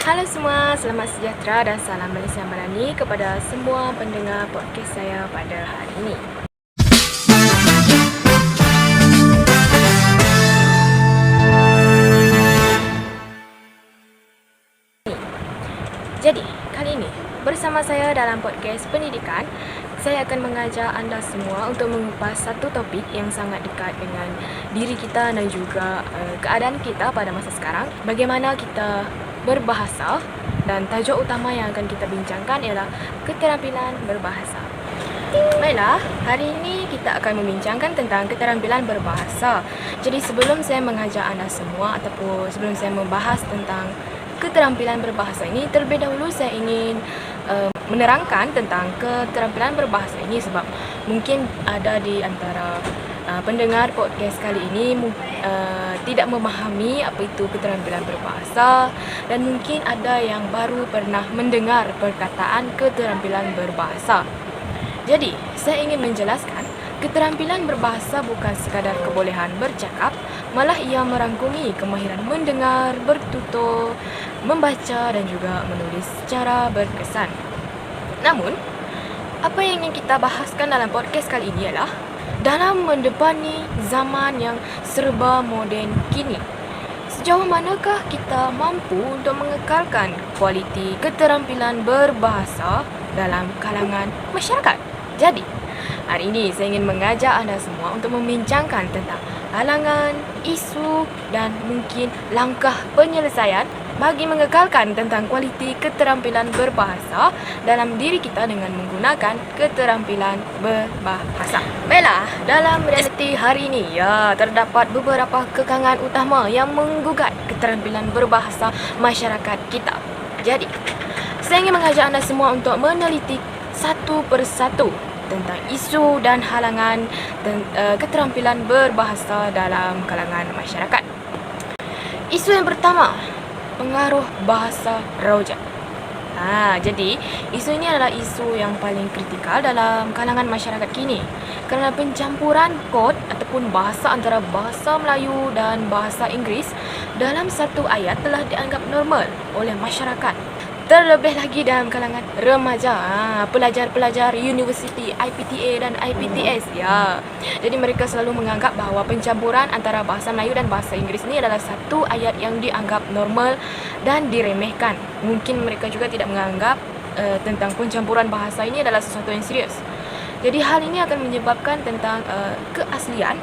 Halo semua, selamat sejahtera dan salam Malaysia Madani kepada semua pendengar podcast saya pada hari ini. Jadi, kali ini bersama saya dalam podcast pendidikan, saya akan mengajak anda semua untuk mengupas satu topik yang sangat dekat dengan diri kita dan juga keadaan kita pada masa sekarang. Bagaimana kita berbahasa, dan tajuk utama yang akan kita bincangkan ialah keterampilan berbahasa. Baiklah, hari ini kita akan membincangkan tentang keterampilan berbahasa. Jadi sebelum saya mengajak anda semua ataupun sebelum saya membahas tentang keterampilan berbahasa ini, terlebih dahulu saya ingin menerangkan tentang keterampilan berbahasa ini sebab mungkin ada di antara pendengar podcast kali ini tidak memahami apa itu keterampilan berbahasa, dan mungkin ada yang baru pernah mendengar perkataan keterampilan berbahasa. Jadi, saya ingin menjelaskan keterampilan berbahasa bukan sekadar kebolehan bercakap, malah ia merangkumi kemahiran mendengar, bertutur, membaca dan juga menulis secara berkesan. Namun, apa yang ingin kita bahaskan dalam podcast kali ini ialah dalam mendepani zaman yang serba moden kini, sejauh manakah kita mampu untuk mengekalkan kualiti keterampilan berbahasa dalam kalangan masyarakat? Jadi, hari ini saya ingin mengajak anda semua untuk membincangkan tentang halangan, isu dan mungkin langkah penyelesaian bagi mengekalkan tentang kualiti keterampilan berbahasa dalam diri kita dengan menggunakan keterampilan berbahasa. Baiklah, dalam realiti hari ini terdapat beberapa kekangan utama yang menggugat keterampilan berbahasa masyarakat kita. Jadi, saya ingin mengajak anda semua untuk meneliti satu persatu tentang isu dan halangan keterampilan berbahasa dalam kalangan masyarakat. Isu yang pertama, pengaruh bahasa rauja. Jadi isu ini adalah isu yang paling kritikal dalam kalangan masyarakat kini kerana pencampuran kod ataupun bahasa antara bahasa Melayu dan bahasa Inggeris dalam satu ayat telah dianggap normal oleh masyarakat. Terlebih lagi dalam kalangan remaja, pelajar-pelajar universiti IPTA dan IPTS. Jadi mereka selalu menganggap bahawa pencampuran antara bahasa Melayu dan bahasa Inggeris ini adalah satu ayat yang dianggap normal dan diremehkan. Mungkin mereka juga tidak menganggap tentang pencampuran bahasa ini adalah sesuatu yang serius. Jadi hal ini akan menyebabkan tentang keaslian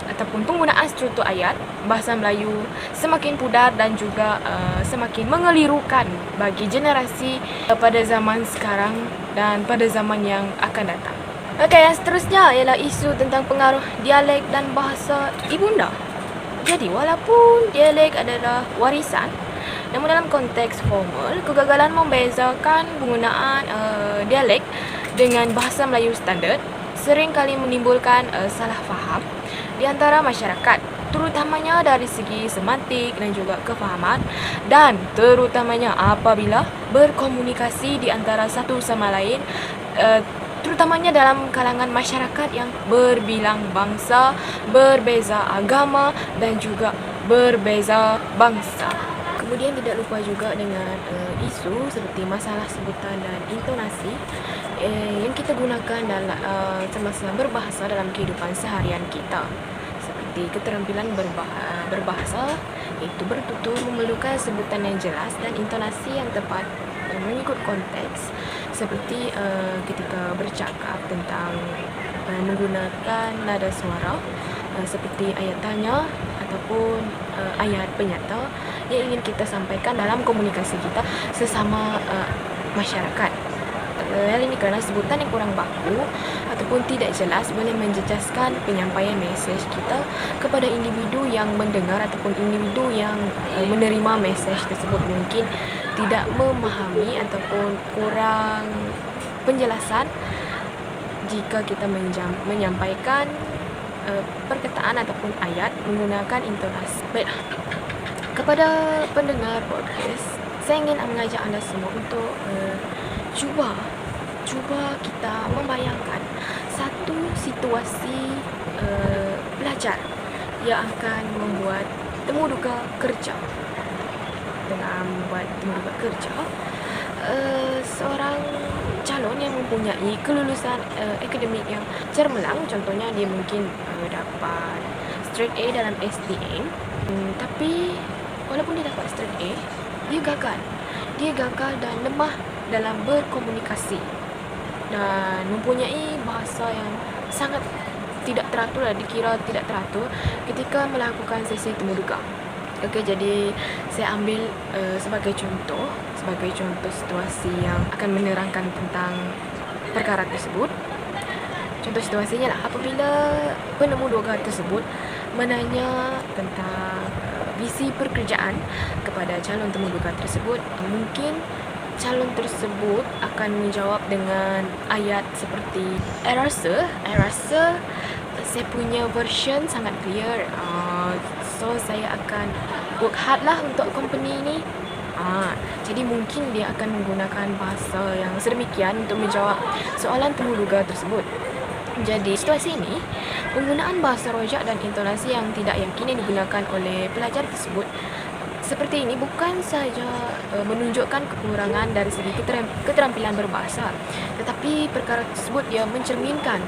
ataupun penggunaan struktur ayat bahasa Melayu semakin pudar dan juga semakin mengelirukan bagi generasi pada zaman sekarang dan pada zaman yang akan datang. Okey, yang seterusnya ialah isu tentang pengaruh dialek dan bahasa ibunda. Jadi walaupun dialek adalah warisan, namun dalam konteks formal, kegagalan membezakan penggunaan dialek dengan bahasa Melayu standard sering kali menimbulkan salah faham di antara masyarakat, terutamanya dari segi semantik dan juga kefahaman, dan terutamanya apabila berkomunikasi di antara satu sama lain, terutamanya dalam kalangan masyarakat yang berbilang bangsa, berbeza agama dan juga berbeza bangsa. Kemudian tidak lupa juga dengan isu seperti masalah sebutan dan intonasi yang kita gunakan dalam semasa berbahasa dalam kehidupan seharian kita. Seperti keterampilan berbahasa, iaitu bertutur memerlukan sebutan yang jelas dan intonasi yang tepat mengikut konteks, seperti ketika bercakap tentang menggunakan nada suara seperti ayat tanya ataupun ayat penyata yang ingin kita sampaikan dalam komunikasi kita sesama masyarakat. Hal ini kerana sebutan yang kurang baku ataupun tidak jelas boleh menjejaskan penyampaian mesej kita kepada individu yang mendengar ataupun individu yang menerima mesej tersebut. Mungkin tidak memahami ataupun kurang penjelasan jika kita menyampaikan perkataan ataupun ayat menggunakan intonasi. Baiklah, kepada pendengar podcast, saya ingin mengajak anda semua untuk cuba kita membayangkan satu situasi pelajar yang akan membuat temu duka kerja. tengah membuat temubuat kerja, seorang calon yang mempunyai kelulusan akademik yang cermelang, contohnya dia mungkin dapat straight A dalam STM, tapi walaupun dia dapat straight A, dia gagal dan lemah dalam berkomunikasi dan mempunyai bahasa yang sangat tidak teratur, dikira tidak teratur ketika melakukan sesi temuduga. Okey, jadi saya ambil sebagai contoh situasi yang akan menerangkan tentang perkara tersebut. Contoh situasinya lah, apabila penemu duga tersebut menanya tentang visi pekerjaan kepada calon temuduga tersebut, mungkin calon tersebut akan menjawab dengan ayat seperti, I rasa saya punya version sangat clear, so saya akan work hard lah untuk company ni. Jadi mungkin dia akan menggunakan bahasa yang sedemikian untuk menjawab soalan temuduga tersebut. Jadi situasi ini, penggunaan bahasa rojak dan intonasi yang tidak yakin yang digunakan oleh pelajar tersebut seperti ini bukan sahaja menunjukkan kekurangan dari segi keterampilan berbahasa, tetapi perkara tersebut dia mencerminkan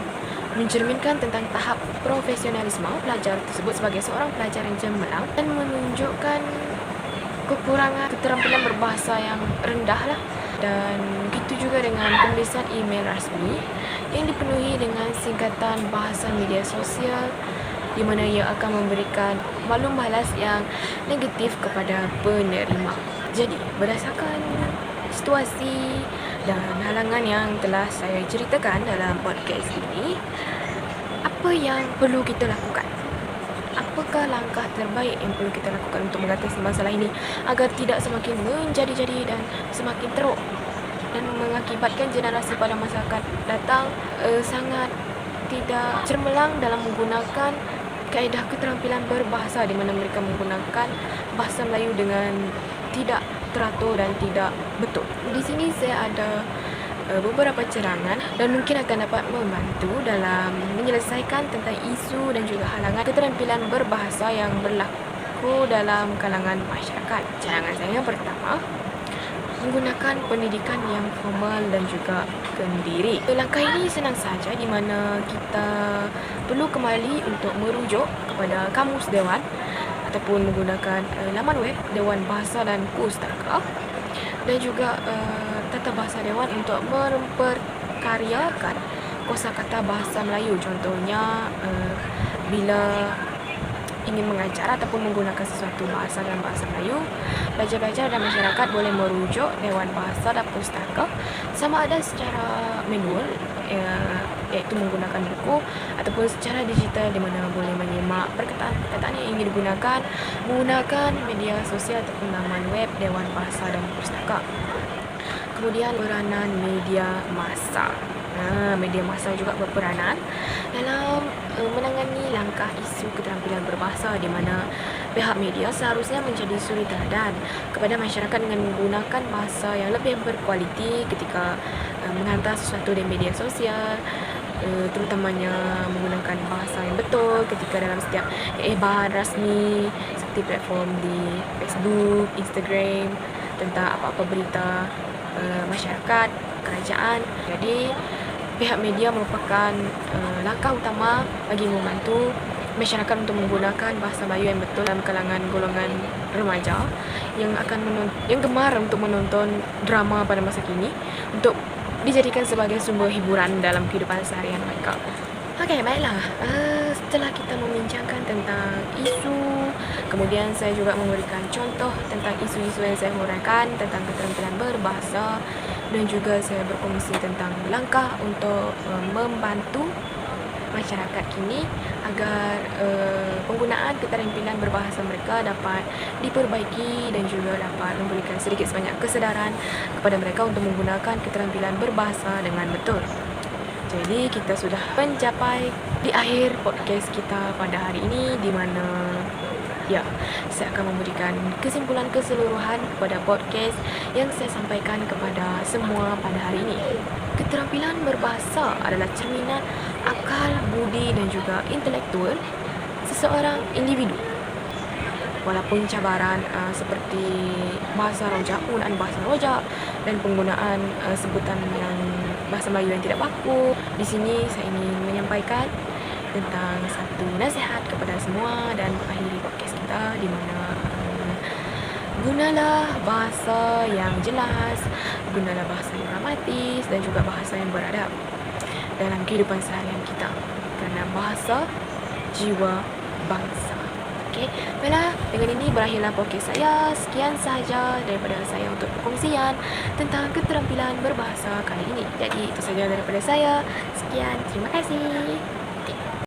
tentang tahap profesionalisme pelajar tersebut sebagai seorang pelajar yang cemerlang dan menunjukkan kekurangan keterampilan berbahasa yang rendah lah. Dan begitu juga dengan penulisan email rasmi yang dipenuhi dengan singkatan bahasa media sosial, di mana ia akan memberikan maklum balas yang negatif kepada penerima. Jadi, berdasarkan situasi dan halangan yang telah saya ceritakan dalam podcast ini, apa yang perlu kita lakukan? Apakah langkah terbaik yang perlu kita lakukan untuk mengatasi masalah ini agar tidak semakin menjadi-jadi dan semakin teruk dan mengakibatkan generasi pada masa akan datang sangat tidak cermelang dalam menggunakan kaedah keterampilan berbahasa, di mana mereka menggunakan bahasa Melayu dengan tidak teratur dan tidak betul. Di sini saya ada beberapa cadangan dan mungkin akan dapat membantu dalam menyelesaikan tentang isu dan juga halangan keterampilan berbahasa yang berlaku dalam kalangan masyarakat. Cadangan saya yang pertama, menggunakan pendidikan yang formal dan juga kendiri. Langkah ini senang saja, di mana kita perlu kembali untuk merujuk kepada Kamus Dewan ataupun menggunakan laman web Dewan Bahasa dan Pustaka dan juga Tata Bahasa Dewan untuk memperkaryakan kosakata bahasa Melayu. Contohnya bila ingin mengajar ataupun menggunakan sesuatu bahasa dalam bahasa Melayu, pelajar-pelajar dan masyarakat boleh merujuk Dewan Bahasa dan Pustaka sama ada secara manual, iaitu menggunakan buku, ataupun secara digital, di mana boleh menyimak perkataan-perkataan yang ingin digunakan menggunakan media sosial ataupun laman web Dewan Bahasa dan Pustaka. Kemudian peranan media massa. Media massa juga berperanan dalam menangani langkah isu keterampilan berbahasa, di mana pihak media seharusnya menjadi suri teladan kepada masyarakat dengan menggunakan bahasa yang lebih berkualiti ketika menghantar sesuatu di media sosial, terutamanya menggunakan bahasa yang betul ketika dalam setiap bahan rasmi seperti platform di Facebook, Instagram tentang apa-apa berita masyarakat, kerajaan. Jadi pihak media merupakan langkah utama bagi membantu masyarakat untuk menggunakan bahasa Melayu yang betul dalam kalangan golongan remaja yang gemar untuk menonton drama pada masa kini untuk dijadikan sebagai sumber hiburan dalam kehidupan seharian mereka. Okey, baiklah. Setelah kita membincangkan tentang isu, kemudian saya juga memberikan contoh tentang isu-isu yang saya huraikan tentang keterampilan berbahasa, dan juga saya berkongsi tentang langkah untuk membantu masyarakat kini agar penggunaan keterampilan berbahasa mereka dapat diperbaiki dan juga dapat memberikan sedikit sebanyak kesedaran kepada mereka untuk menggunakan keterampilan berbahasa dengan betul. Jadi kita sudah mencapai di akhir podcast kita pada hari ini, di mana saya akan memberikan kesimpulan keseluruhan kepada podcast yang saya sampaikan kepada semua pada hari ini. Keterampilan berbahasa adalah cerminan akal, budi dan juga intelektual seseorang individu. walaupun cabaran seperti bahasa rojak, penggunaan bahasa rojak dan penggunaan sebutan yang bahasa Melayu yang tidak baku. Di sini saya ingin menyampaikan tentang satu nasihat kepada semua dan mengakhiri podcast kita, di mana gunalah bahasa yang jelas, gunalah bahasa yang dramatis dan juga bahasa yang beradab dalam kehidupan seharian kita, kerana bahasa jiwa bangsa. Okey, baiklah, dengan ini berakhirlah podcast saya. Sekian sahaja daripada saya untuk perkongsian tentang keterampilan berbahasa kali ini. Jadi itu saja daripada saya. Sekian, terima kasih.